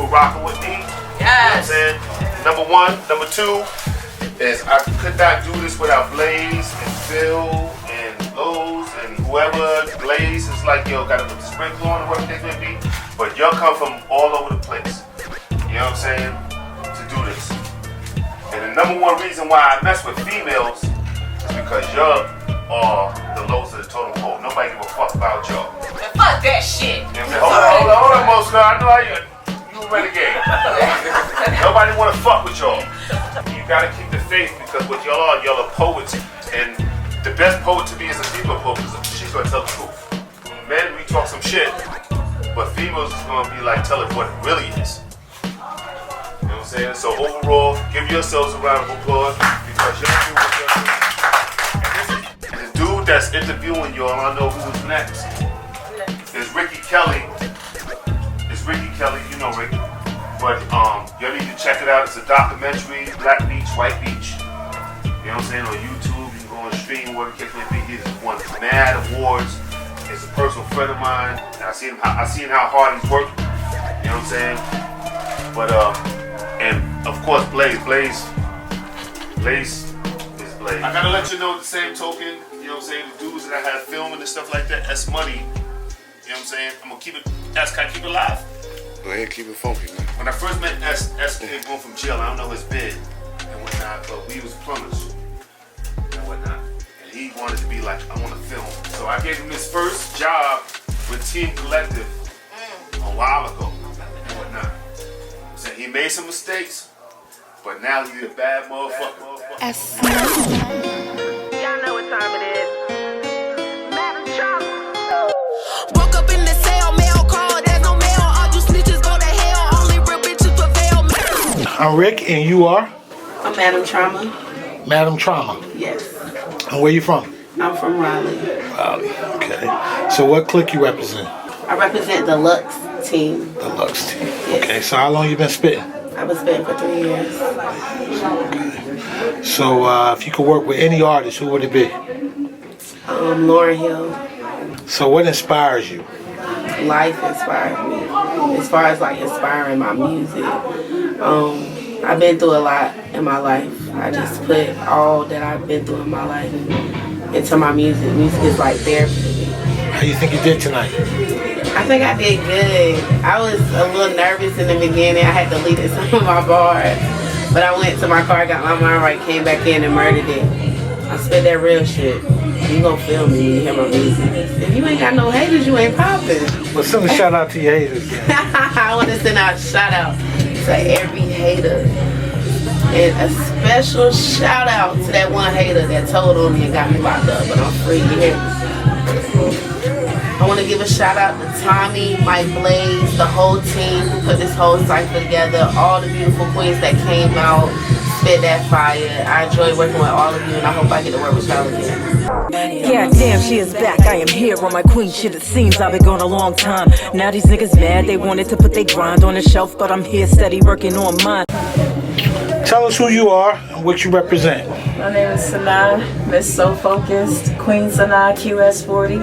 for rocking with me. Yes. You know what I'm saying? Number one. Number two is I could not do this without Blaze and Phil and Lowe's and whoever. Blaze is like, yo, gotta put the sprinkle on or whatever they may be. But y'all come from all over the place. You know what I'm saying? To do this. And the number one reason why I mess with females is because y'all are the lowest of the totem pole. Nobody give a fuck about y'all. Man, fuck that shit. You know what I'm saying? Hold on, Most Star. I know how you renegade. Nobody wanna fuck with y'all. You gotta keep the faith because what y'all are poets. And the best poet to me is a female poet because she's gonna tell the truth. Men, we talk some shit, but females is gonna be like, tell it what it really is. You know what I'm saying? So overall, give yourselves a round of applause because y'all do what y'all do. And the dude that's interviewing y'all, I know who was next. Is Ricky Kelly. It's Ricky Kelly, you know Ricky. But y'all need to check it out. It's a documentary, Black Beach, White Beach. You know what I'm saying? On YouTube, you can go on stream, whatever the case may be. He's won mad awards. He's a personal friend of mine. I seen how hard he's working. You know what I'm saying? But and of course Blaze is Blaze. I gotta let you know the same token, you know what I'm saying, the dudes that I have filming and stuff like that, that's money. You know what I'm saying? I'm gonna keep it, can I keep it live? Go ahead, keep it funky, man. When I first met S came going from jail, I don't know his bid and whatnot, but we was plumbers and whatnot. And he wanted to be like, I wanna film. So I gave him his first job with Team Collective a while ago and whatnot. So he made some mistakes, but now he's a bad motherfucker. Y'all know what time it is. Madam Trump. Woke up in the cell, mail call, there's no mail. All you snitches go to hell, only real bitches prevail. I'm Rick, and you are? I'm Madam Trauma. Madam Trauma. Yes. And where you from? I'm from Raleigh. Raleigh, okay. So what clique you represent? I represent the Lux team. The Lux team. Yes. Okay, so how long you been spitting? I've been spitting for 3 years. Okay. So if you could work with any artist, who would it be? Lauryn Hill. So what inspires you? Life inspires me. As far as like inspiring my music. I've been through a lot in my life. I just put all that I've been through in my life into my music. Music is like therapy to me. How you think you did tonight? I think I did good. I was a little nervous in the beginning. I had deleted some of my bars. But I went to my car, got my mind right, came back in and murdered it. I spit that real shit. You gonna feel me when you hear my music. If you ain't got no haters, you ain't popping. Well, send a shout out to your haters. I want to send out a shout out to every hater. And a special shout out to that one hater that told on me and got me locked up, but I'm free. You hear me? I want to give a shout out to Tommy, Mike Blaze, the whole team who put this whole cypher together, all the beautiful queens that came out, spit that fire. I enjoy working with all of you and I hope I get to work with y'all again. Yeah, damn, she is back. I am here on my queen shit. It seems I've been gone a long time. Now these niggas mad. They wanted to put their grind on the shelf, but I'm here steady working on mine. Tell us who you are and what you represent. My name is Sanaa, Miss So Focused, Queen Sanaa, QS40.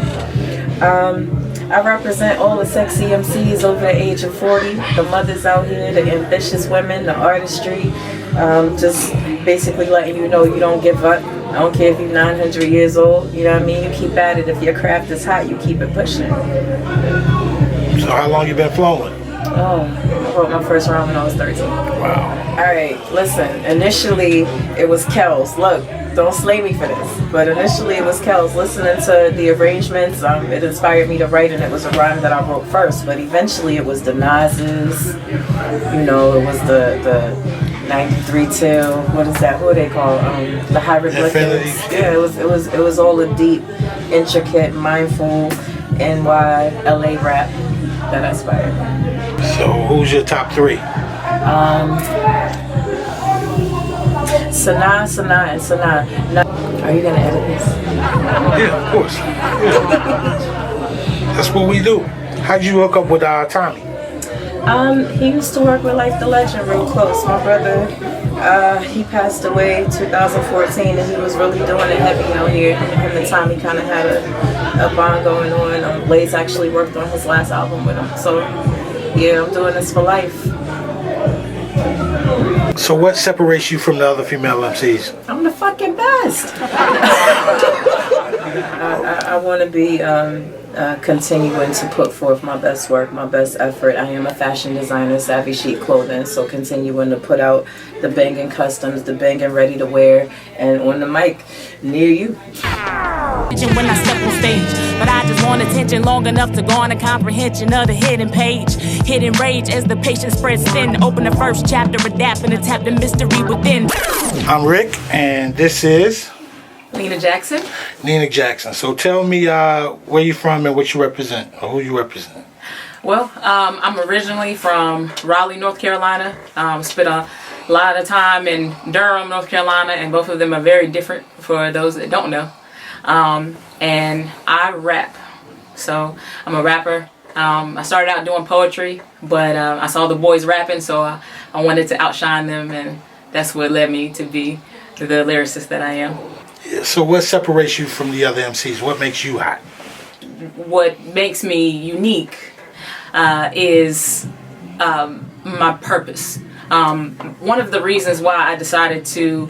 I represent all the sexy MCs over the age of 40, the mothers out here, the ambitious women, the artistry, just basically letting you know you don't give up. I don't care if you're 900 years old, you know what I mean? You keep at it. If your craft is hot, you keep it pushing. So how long you been flowing? Oh, I wrote my first rhyme when I was 13. Wow. Alright, listen, initially it was Kels. Look, don't slay me for this, but initially it was Kels. Listening to the arrangements, it inspired me to write, and it was a rhyme that I wrote first, but eventually it was the Nas's, you know, it was the 93-2, what is that, who are they called, the hieroglyphics. Yeah, it was all a deep, intricate, mindful, NY, LA rap that inspired me. So who's your top three? Sanaa, and Sanaa. Now, are you gonna edit this? Yeah, of course. Yeah. That's what we do. How'd you hook up with Tommy? He used to work with Life the Legend real close. My brother, he passed away 2014, and he was really doing it heavy out here. Him and Tommy kind of had a bond going on. Blaze actually worked on his last album with him. So yeah, I'm doing this for life. So what separates you from the other female MCs? I'm the fucking best. I want to be continuing to put forth my best work, my best effort. I am a fashion designer, Savvy Chic Clothing, so continuing to put out the banging customs, the banging ready to wear, and on the mic near you. When I step on stage, but I just want attention long enough to garner comprehension of the hidden page. Hidden rage as the patient spreads thin. Open the first chapter, adapt and tap the mystery within. I'm Rick, and this is Nina Jackson. Nina Jackson. So tell me where you from and what you represent, or who you represent. Well, I'm originally from Raleigh, North Carolina. Spent a lot of time in Durham, North Carolina, and both of them are very different for those that don't know. And I rap, so I'm a rapper. I started out doing poetry, but I saw the boys rapping, so I wanted to outshine them, and that's what led me to be the lyricist that I am. Yeah, so what separates you from the other MCs? What makes you hot? What makes me unique is my purpose. One of the reasons why I decided to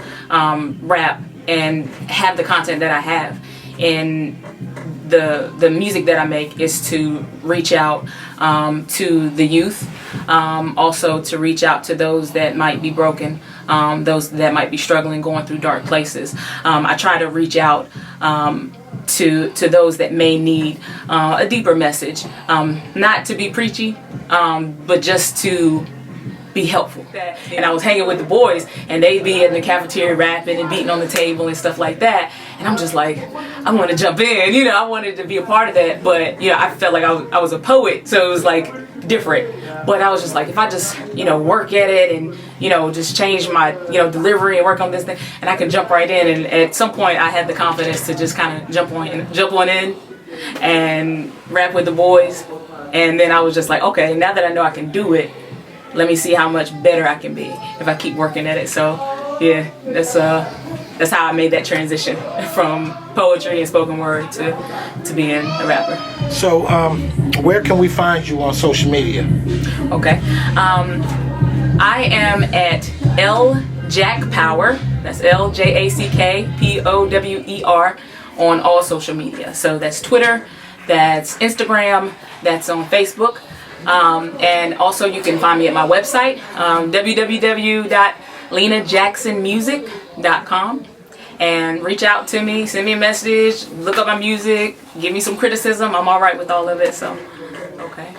rap and have the content that I have in the music that I make is to reach out to the youth, also to reach out to those that might be broken, those that might be struggling, going through dark places. I try to reach out to those that may need a deeper message, not to be preachy, but just to be helpful. And I was hanging with the boys, and they'd be in the cafeteria rapping and beating on the table and stuff like that, and I'm just like, I want to jump in, I wanted to be a part of that, but I felt like I was a poet, so it was like different. But I was just like, if I just work at it and just change my delivery and work on this thing, and I can jump right in. And at some point I had the confidence to just kind of jump on in and rap with the boys. And then I was just like, okay, now that I know I can do it, let me see how much better I can be if I keep working at it. So yeah, that's how I made that transition from poetry and spoken word to being a rapper. So where can we find you on social media? Okay, I am at LJackPower. That's LJACKPOWER on all social media. So that's Twitter, that's Instagram, that's on Facebook. And also you can find me at my website, www.lenajacksonmusic.com, and reach out to me, send me a message, look up my music, give me some criticism. I'm all right with all of it, so okay.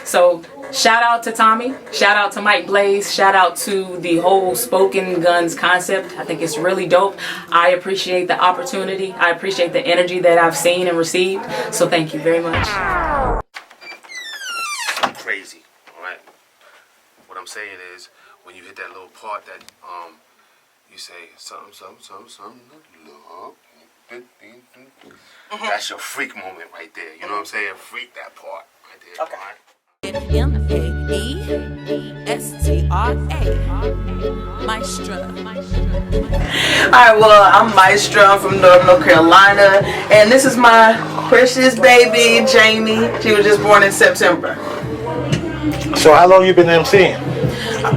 So shout out to Tommy, shout out to Mike Blaze, shout out to the whole Spoken Gunz concept. I think it's really dope. I appreciate the opportunity. I appreciate the energy that I've seen and received. So thank you very much. Crazy, all right? What I'm saying is, when you hit that little part that you say something, love. That's your freak moment right there. You know what I'm saying? Freak that part right there. Okay. All right? MAESTRA, Maestra. Alright, well, I'm Maestra. I'm from North Carolina, and this is my precious baby, Jamie. She was just born in September. So how long you been MCing?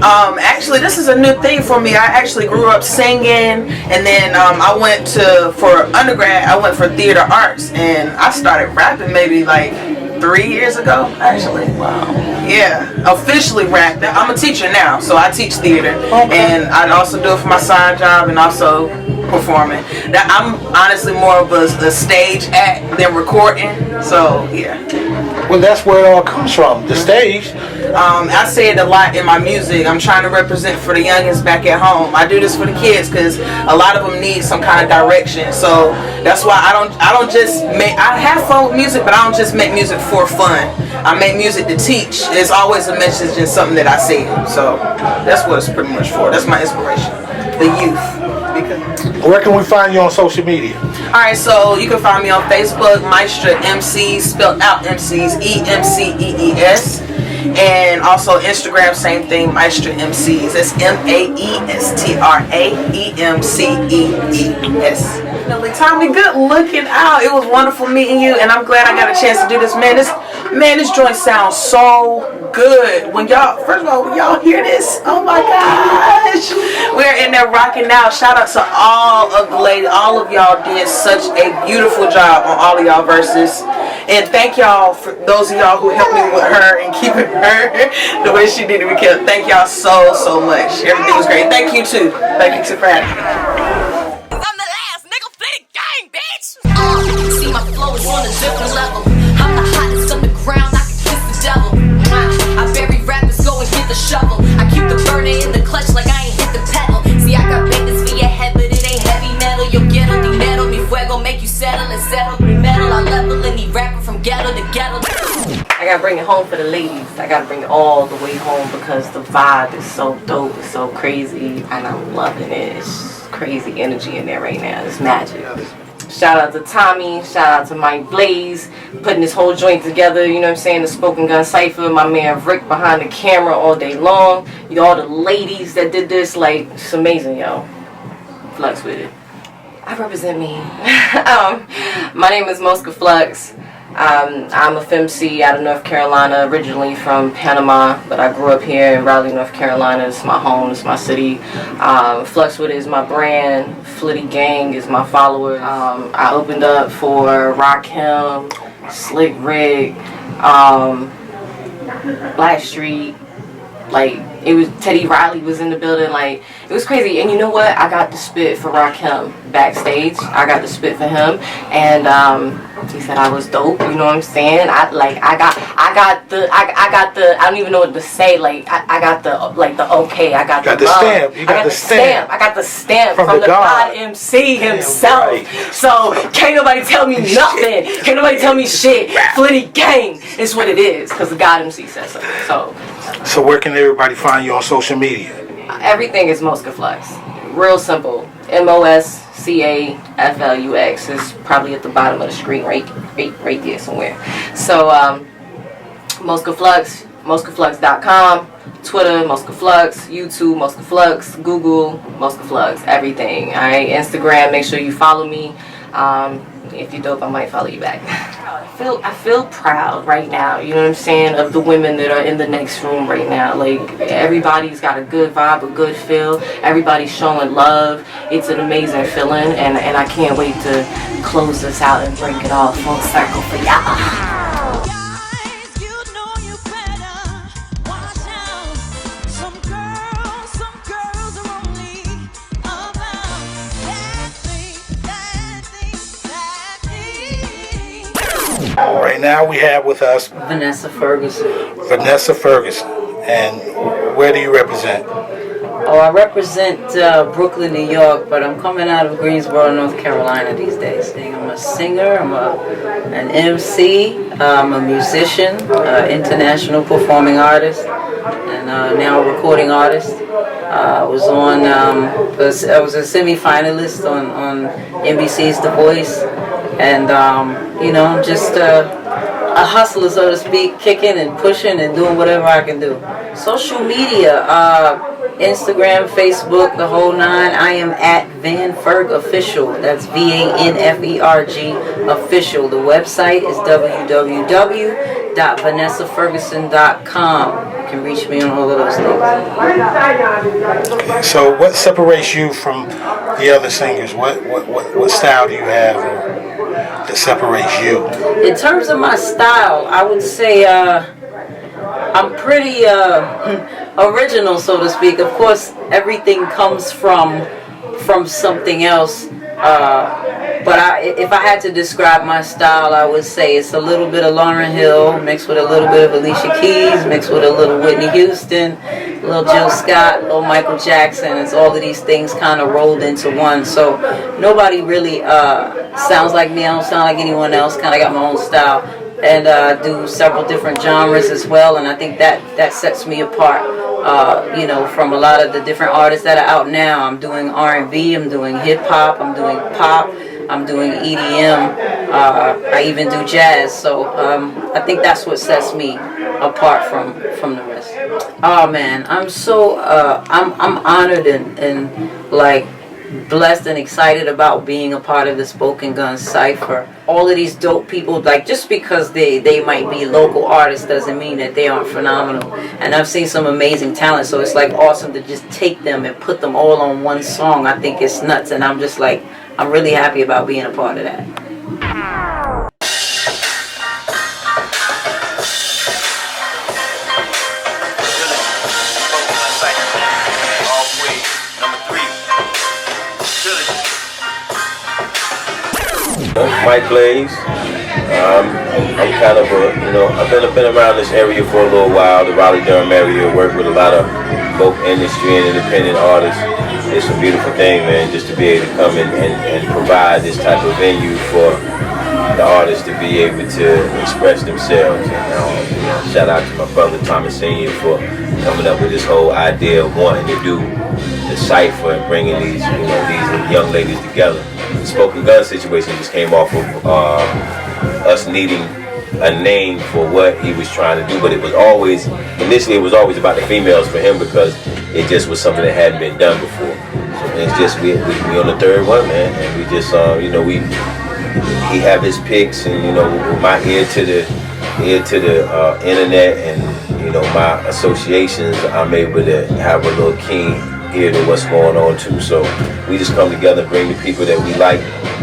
Actually, this is a new thing for me. I actually grew up singing, and then I went for undergrad, I went for theater arts, and I started rapping maybe like 3 years ago, actually. Wow. Yeah, officially rapping. I'm a teacher now, so I teach theater, and I also do it for my side job and also performing. Now, I'm honestly more of a stage act than recording, so yeah. Well, that's where it all comes from, the stage. I say it a lot in my music. I'm trying to represent for the youngins back at home. I do this for the kids because a lot of them need some kind of direction. So that's why I don't just make. I have fun with music, but I don't just make music for fun. I make music to teach. There's always a message in something that I say. So that's what it's pretty much for. That's my inspiration, the youth. Where can we find you on social media? Alright, so you can find me on Facebook, Maestra MC, spelled out MCs, EMCEES. And also Instagram, same thing, Maestra MCs. It's MAESTRAEMCEES. Tommy, good looking out. It was wonderful meeting you, and I'm glad I got a chance to do this. This joint sounds so good. When y'all, first of all, when y'all hear this, oh my gosh, we're in there rocking out. Shout out to all of the ladies. All of y'all did such a beautiful job on all of y'all verses. And thank y'all for those of y'all who helped me with her and keeping her the way she did it. Thank y'all so much. Everything was great. Thank you too. Thank you too for having me. See my flow is on a different level. I'm the hottest underground, I can kiss the devil. I bury rappers, go and get the shovel. I keep the burner in the clutch like I ain't hit the pedal. See, I got bangers for your head, but it ain't heavy metal. Yo quiero dinero, mi fuego make you settle and settle. Metal, I level any rapper from ghetto to ghetto. I gotta bring it home for the ladies. I gotta bring it all the way home because the vibe is so dope, it's so crazy, and I'm loving it. It's crazy energy in there right now. It's magic. Shout out to Tommy, shout out to Mike Blaze, putting this whole joint together, you know what I'm saying, the Spoken Gun Cypher, my man Rick behind the camera all day long, all the ladies that did this, like, it's amazing, yo. Flux with it. I represent me. My name is Mosca Flux. I'm a FemC out of North Carolina, originally from Panama, but I grew up here in Raleigh, North Carolina. It's my home, it's my city. Flux with it is my brand. Flitty Gang is my followers. I opened up for Rakim, Slick Rick, Blackstreet. Like, it was Teddy Riley was in the building. Like, it was crazy. And you know what? I got to spit for Rakim backstage. I got to spit for him, and he said I was dope. You know what I'm saying? I got the I don't even know what to say. Like, I got the okay. I got the stamp. You got the stamp. I got the stamp from the God MC himself. Right. So can't nobody tell me nothing. Can't nobody tell me shit. Flitty Gang is what it is because the God MC says so. So where can everybody find you on social media? Everything is Mosca Flux. Real simple. MOSCAFLUX. It's probably at the bottom of the screen right there somewhere. So Mosca Flux, MoscaFlux.com, Twitter, Mosca Flux, YouTube, Mosca Flux, Google, Mosca Flux, everything. Alright, Instagram, make sure you follow me. If you're dope, I might follow you back. I feel proud right now, you know what I'm saying, of the women that are in the next room right now. Like, everybody's got a good vibe, a good feel. Everybody's showing love. It's an amazing feeling, and I can't wait to close this out and bring it all full circle for y'all. Right now we have with us Vanessa Ferguson. Vanessa Ferguson. And where do you represent? Oh, I represent Brooklyn, New York, but I'm coming out of Greensboro, North Carolina these days. I'm a singer, I'm an MC, I'm a musician, international performing artist, and now a recording artist. I was I was a semi-finalist on NBC's The Voice, and I'm just a hustler, so to speak, kicking and pushing and doing whatever I can do. Social media, Instagram, Facebook, the whole nine. I am at VanFerg Official. That's VANFERG Official. The website is www.vanessaferguson.com. You can reach me on all of those things. Okay, so what separates you from the other singers? What style do you have that separates you? In terms of my style, I would say I'm pretty original, so to speak. Of course, everything comes from something else. But if I had to describe my style, I would say it's a little bit of Lauryn Hill mixed with a little bit of Alicia Keys, mixed with a little Whitney Houston, a little Jill Scott, a little Michael Jackson. It's all of these things kind of rolled into one. So nobody really sounds like me. I don't sound like anyone else. Kind of got my own style. And do several different genres as well, and I think that sets me apart, from a lot of the different artists that are out now. I'm doing R&B, I'm doing hip-hop, I'm doing pop, I'm doing EDM, I even do jazz, so I think that's what sets me apart from from the rest. Oh man, I'm so I'm honored and like blessed and excited about being a part of the Spoken Gunz Cypher. All of these dope people, like just because they might be local artists doesn't mean that they aren't phenomenal. And I've seen some amazing talent, so it's like awesome to just take them and put them all on one song. I think it's nuts, and I'm just like, I'm really happy about being a part of that. Mike Blaze. I'm kind of I've been around this area for a little while, the Raleigh-Durham area. Worked with a lot of both industry and independent artists. It's a beautiful thing, man, just to be able to come in and provide this type of venue for the artists to be able to express themselves. And shout out to my brother Thomas Sr. for coming up with this whole idea of wanting to do the Cypher and bringing these young ladies together. The Spoken Gunz situation just came off of us needing a name for what he was trying to do, but initially it was always about the females for him because it just was something that hadn't been done before. So it's just we on the third one, man, and we just he have his picks, and with my ear to the internet and my associations, I'm able to have a little keen ear to what's going on too. So we just come together and bring the people that we like.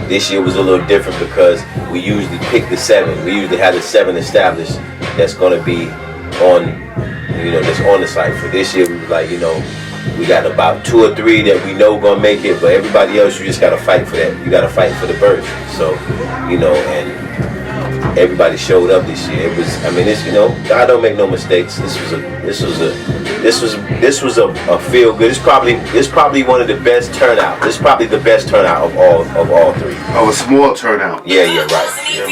This year was a little different because we usually pick the 7. We usually have the 7 established that's going to be on, that's on the Cypher. This year we was like, we got about 2 or 3 that we know gonna make it, but everybody else, you just gotta fight for that. You gotta fight for the berth. So, and everybody showed up this year. It was, God don't make no mistakes. This was a feel good. It's probably one of the best turnout. This is probably the best turnout of all 3. Oh, a small turnout. Yeah, right. Yeah.